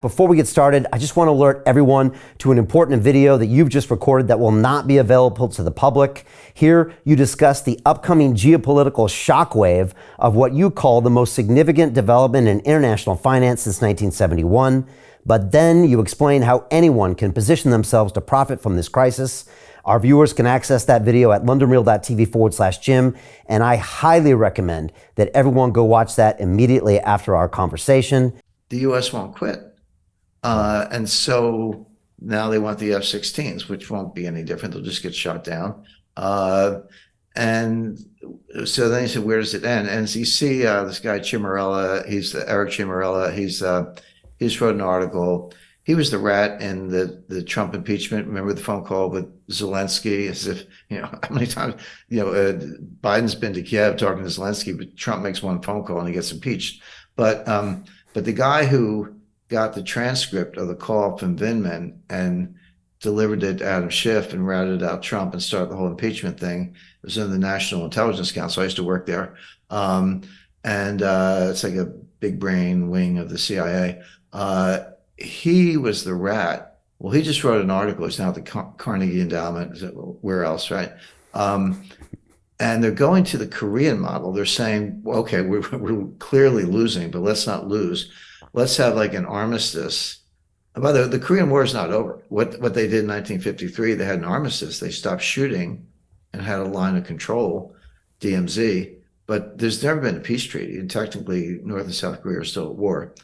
Before we get started, I just want to alert everyone to an important video that you've just recorded that will not be available to the public. Here, you discuss the upcoming geopolitical shockwave of what you call the most significant development in international finance since 1971. But then you explain how anyone can position themselves to profit from this crisis. Our viewers can access that video at londonreal.tv/Jim, and I highly recommend that everyone go watch that immediately after our conversation. The U.S. won't quit. And so now they want the F-16s, which won't be any different. They'll just get shot down. And so then he said, where does it end? And as you see, this guy, Ciamarella, Eric Ciamarella, he's wrote an article. He was the rat in the Trump impeachment. Remember the phone call with Zelensky? As if, how many times, Biden's been to Kiev talking to Zelensky, but Trump makes one phone call and he gets impeached. But the guy who got the transcript of the call from Vindman and delivered it to Adam Schiff and routed out Trump and started the whole impeachment thing. It was in the National Intelligence Council. I used to work there. It's like a big brain wing of the CIA. He was the rat. Well, he just wrote an article. It's now at the Carnegie Endowment. Where else, right? And they're going to the Korean model. They're saying, well, okay, we're clearly losing, but let's not lose. Let's have like an armistice. By the Korean War is not over. What they did in 1953, they had an armistice. They stopped shooting and had a line of control, DMZ. But there's never been a peace treaty. And technically, North and South Korea are still at war.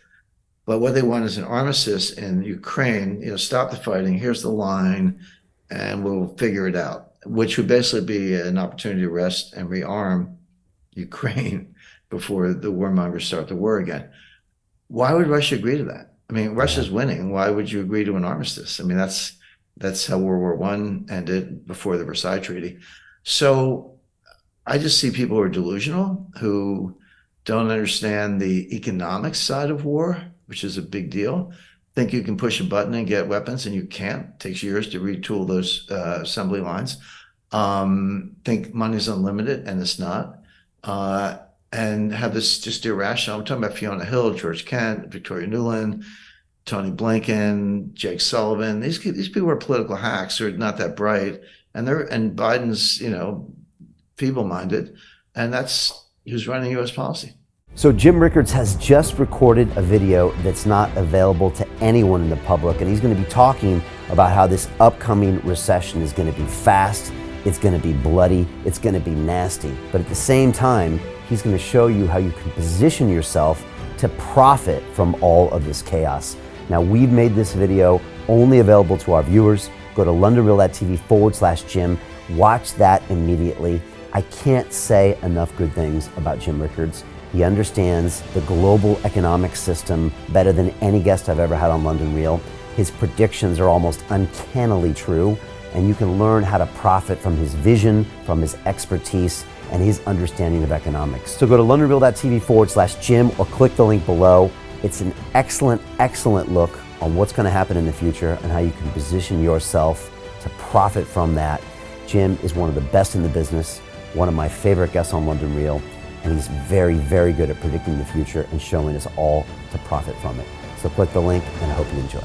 But what they want is an armistice in Ukraine, stop the fighting. Here's the line, and we'll figure it out, which would basically be an opportunity to rest and rearm Ukraine before the warmongers start the war again. Why would Russia agree to that? I mean, Russia's winning. Why would you agree to an armistice? I mean, that's how World War I ended before the Versailles Treaty. So I just see people who are delusional, who don't understand the economic side of war, which is a big deal. Think you can push a button and get weapons, and you can't. It takes years to retool those assembly lines. Think money's unlimited, and it's not. And have this just irrational. I'm talking about Fiona Hill, George Kent, Victoria Nuland, Tony Blinken, Jake Sullivan. These people are political hacks. They're not that bright, and Biden's feeble-minded, and that's who's running U.S. policy. So Jim Rickards has just recorded a video that's not available to anyone in the public, and he's going to be talking about how this upcoming recession is going to be fast, it's going to be bloody, it's going to be nasty. But at the same time, he's going to show you how you can position yourself to profit from all of this chaos. Now, we've made this video only available to our viewers. Go to londonreal.tv/Jim. Watch that immediately. I can't say enough good things about Jim Rickards. He understands the global economic system better than any guest I've ever had on London Real. His predictions are almost uncannily true, and you can learn how to profit from his vision, from his expertise, and his understanding of economics. So go to londonreal.tv/Jim or click the link below. It's an excellent, excellent look on what's going to happen in the future and how you can position yourself to profit from that. Jim is one of the best in the business, one of my favorite guests on London Real, and he's very, very good at predicting the future and showing us all to profit from it. So click the link, and I hope you enjoy.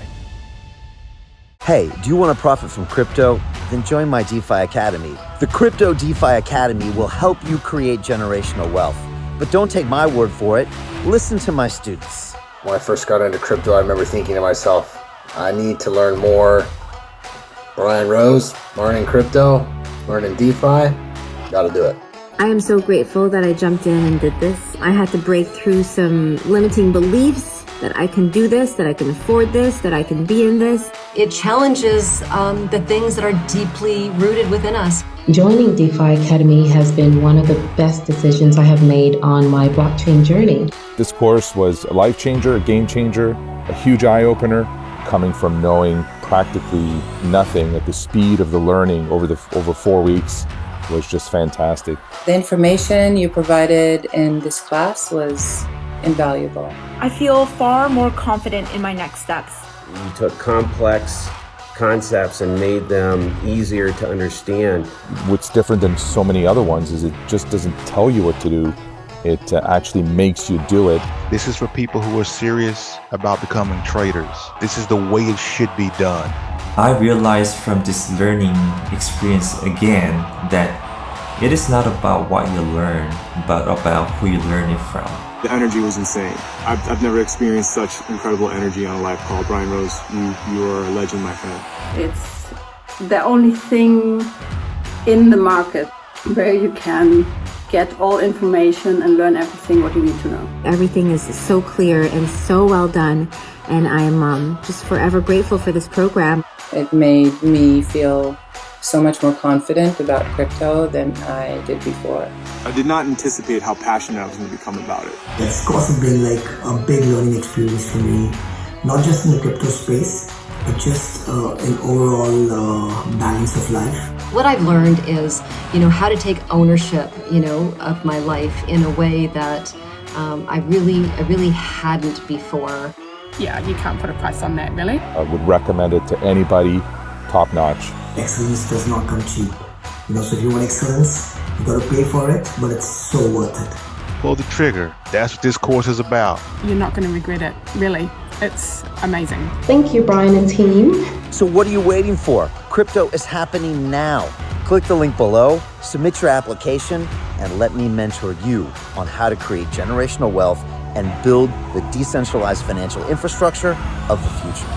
Hey, do you want to profit from crypto? Then join my DeFi Academy. The Crypto DeFi Academy will help you create generational wealth. But don't take my word for it. Listen to my students. When I first got into crypto, I remember thinking to myself, I need to learn more. Brian Rose, learning crypto, learning DeFi, got to do it. I am so grateful that I jumped in and did this. I had to break through some limiting beliefs that I can do this, that I can afford this, that I can be in this. It challenges the things that are deeply rooted within us. Joining DeFi Academy has been one of the best decisions I have made on my blockchain journey. This course was a life changer, a game changer, a huge eye-opener, coming from knowing practically nothing at the speed of the learning over 4 weeks was just fantastic. The information you provided in this class was invaluable. I feel far more confident in my next steps. You took complex concepts and made them easier to understand. What's different than so many other ones is it just doesn't tell you what to do. It actually makes you do it. This is for people who are serious about becoming traders. This is the way it should be done. I realized from this learning experience again that it is not about what you learn, but about who you learn it from. The energy was insane. I've never experienced such incredible energy on a live call. Brian Rose, you are a legend, my friend. It's the only thing in the market where you can get all information and learn everything what you need to know. Everything is so clear and so well done, and I am just forever grateful for this program. It made me feel so much more confident about crypto than I did before. I did not anticipate how passionate I was going to become about it. It's also been like a big learning experience for me, not just in the crypto space, but just an overall balance of life. What I've learned is, how to take ownership, of my life in a way that I really hadn't before. Yeah, you can't put a price on that, really. I would recommend it to anybody, top notch. Excellence does not come cheap. So if you want excellence, you got to pay for it, but it's so worth it. Pull the trigger. That's what this course is about. You're not going to regret it, really. It's amazing. Thank you, Brian and team. So what are you waiting for? Crypto is happening now. Click the link below, submit your application, and let me mentor you on how to create generational wealth and build the decentralized financial infrastructure of the future.